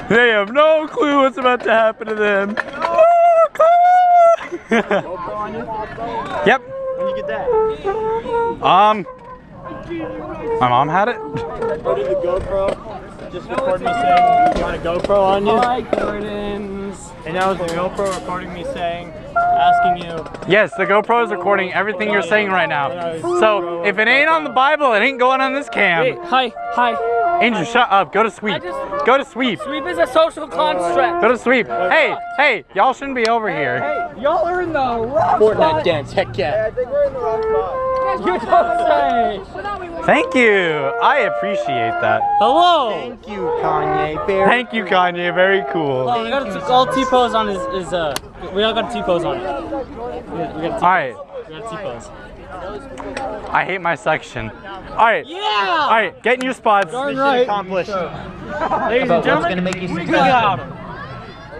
They have no clue what's about to happen to them. No clue! Yep. When you get that? My mom had it. Go to the GoPro. Just record me saying you want a GoPro on you. Hi, Gordons. And that was the GoPro recording me saying, asking you. Yes, the GoPro is recording everything you're saying right now. So if it ain't on the Bible, it ain't going on this cam. Hey, hi. Angel, shut up. Go to sweep. Go to sweep. Sweep is a social construct. Go to sweep. Hey, y'all shouldn't be over here. Hey, y'all are in the wrong Fortnite dance, heck yeah. I think we're in the wrong spot. You don't say. Thank you. I appreciate that. Hello. Thank you, Kanye. Thank you, Kanye. Very cool. Oh, we got all T-pose on we all got T-pose on it. We got T-pose. Alright. We got T-pose. I hate my section. Alright. Yeah! Alright, get in your spots. Darn right. Accomplished. Ladies and gentlemen, gonna make you we successful. got him.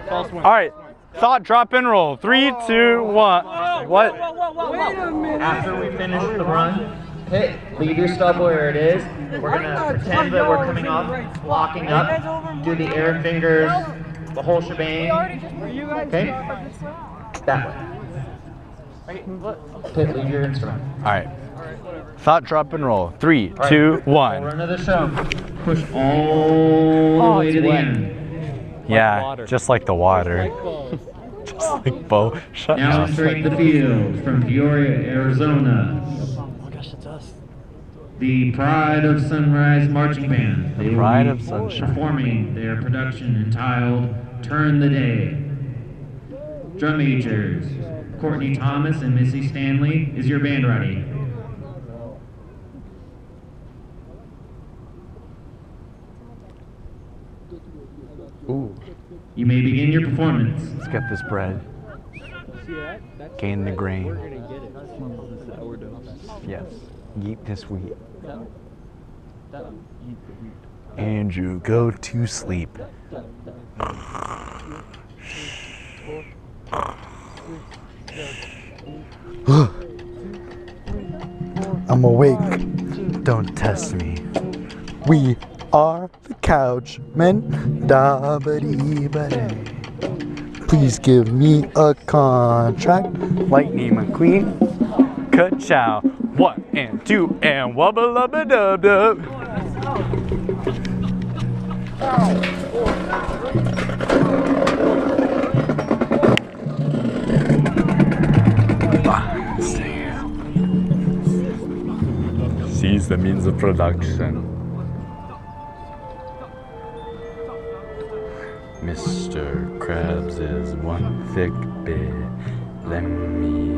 False win. Alright. Thought, drop, and roll. 3, 2, 1. What? Wait a minute. After we finish the run, leave your stub where it is. We're gonna pretend that we're coming up, locking up, do the air fingers, the whole shebang. Okay? That way. Pit, leave your instrument. Alright. Thought, drop, and roll. 3, 2, 1. Run of the show. Push all the way to the end. Yeah, just like the water. Just like Bo. Shut Now up. straight the field from Peoria, Arizona. Oh gosh, it's us. The Pride of Sunrise Marching Band. They will Pride be of Sunshine. performing their production entitled Turn the Day. Drum majors, Courtney Thomas and Missy Stanley. Is your band ready? Ooh. You may begin your performance. Let's get this bread. Gain the grain. Yes. Eat this wheat. Andrew, go to sleep. I'm awake. Don't test me. We are the Couchmen. Da-ba-dee-ba-day. Please give me a contract. Lightning McQueen. Ka-chow. 1 and 2 and wubba-lubba-dub-dub. Seize the means of production. Mr. Krabs is one thick bit. Let me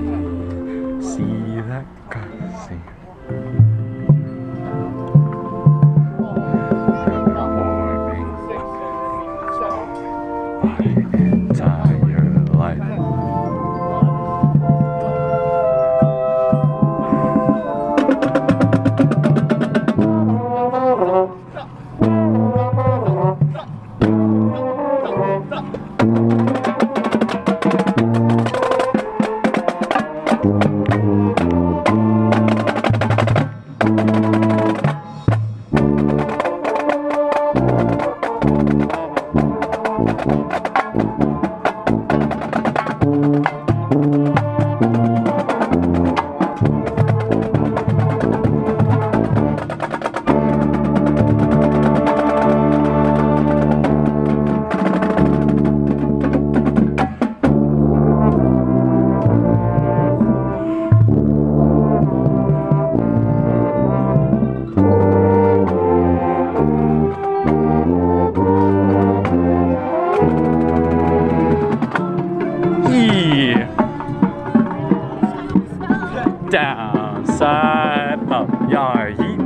see that cussing. My entire life. Down, side, up, yar, yeet.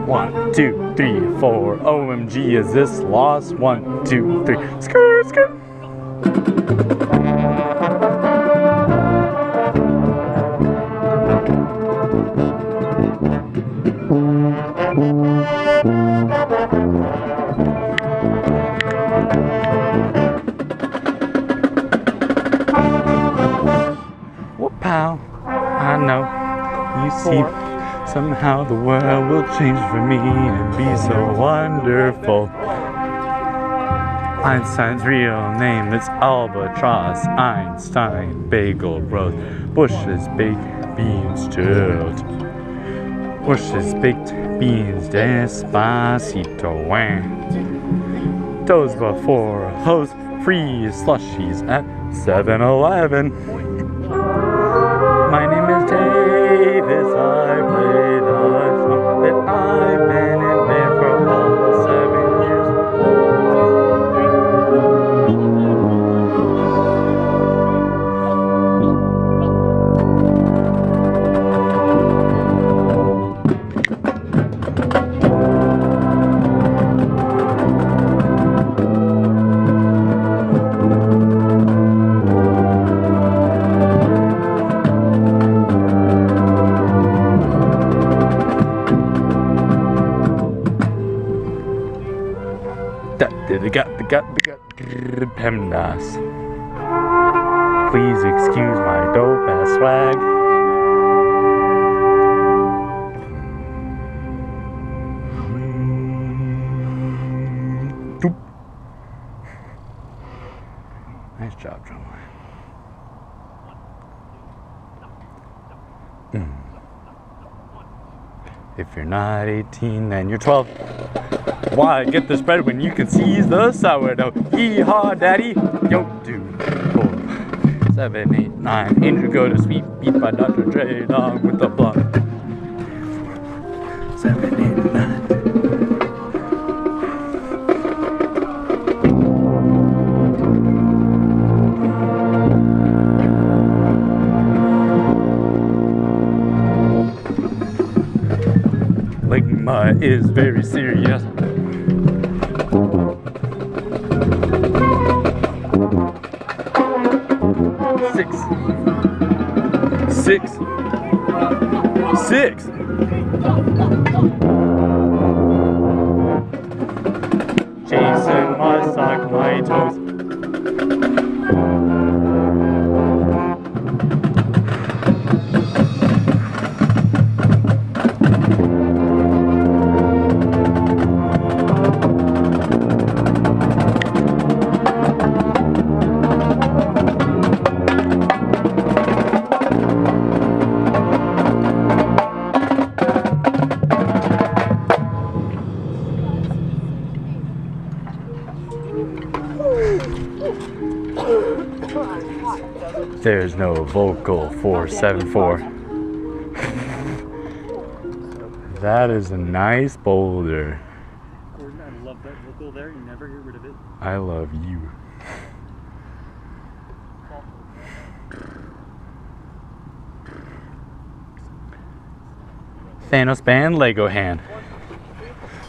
One, 2, 3, 4. OMG, is this lost? 1, 2, 3. Skirt, skirt. see somehow the world will change for me and be so wonderful. Einstein's real name is Albatross. Einstein, bagel bros. Bush's baked beans chilled. Bush's baked beans despacito. Those before hose free slushies at 7-Eleven. My name is Davis. I played a trumpet. I've been in band for almost 7 years. PEMDAS. Please excuse my dope ass swag. Doop. Nice job, drumline. If you're not 18, then you're 12. Why get the spread when you can seize the sourdough? Yeehaw, daddy, yo, dude. 4, 7, 8, 9. Angel go to sleep, beat by Dr. Dre, dog with the blunt. 7, 8, 9. Ligma is very serious. 6. Jason must suck my toes. There's no vocal 474. That is a nice boulder. Gordon, I love that vocal there. You never get rid of it. I love you. Thanos band, Lego hand.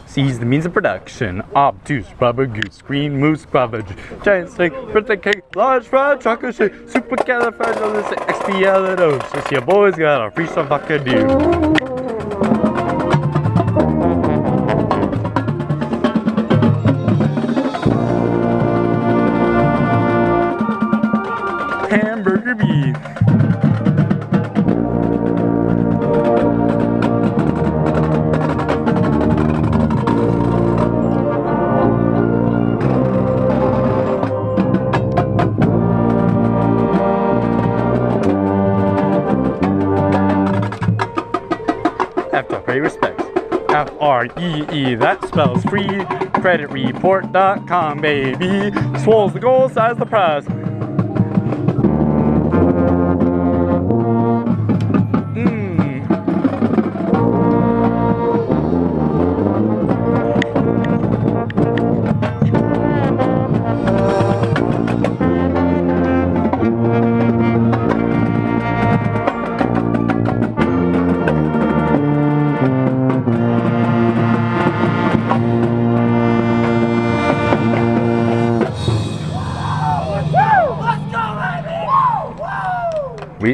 Seize the means of production. Obtuse, rubber goose, green moose, rubber giant steak, birthday cake, large fried chocolate shake, supercalifragilisticexpialidocious. Your boy's got a free stuff I could do. Hamburger beef. Respects. F-R-E-E, that spells free. Creditreport.com, baby. Swole's the goal, size the prize.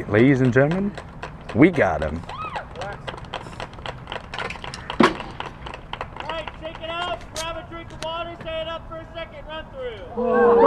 Ladies and gentlemen, we got him. Alright, shake it out, grab a drink of water, stay it up for a second, run through.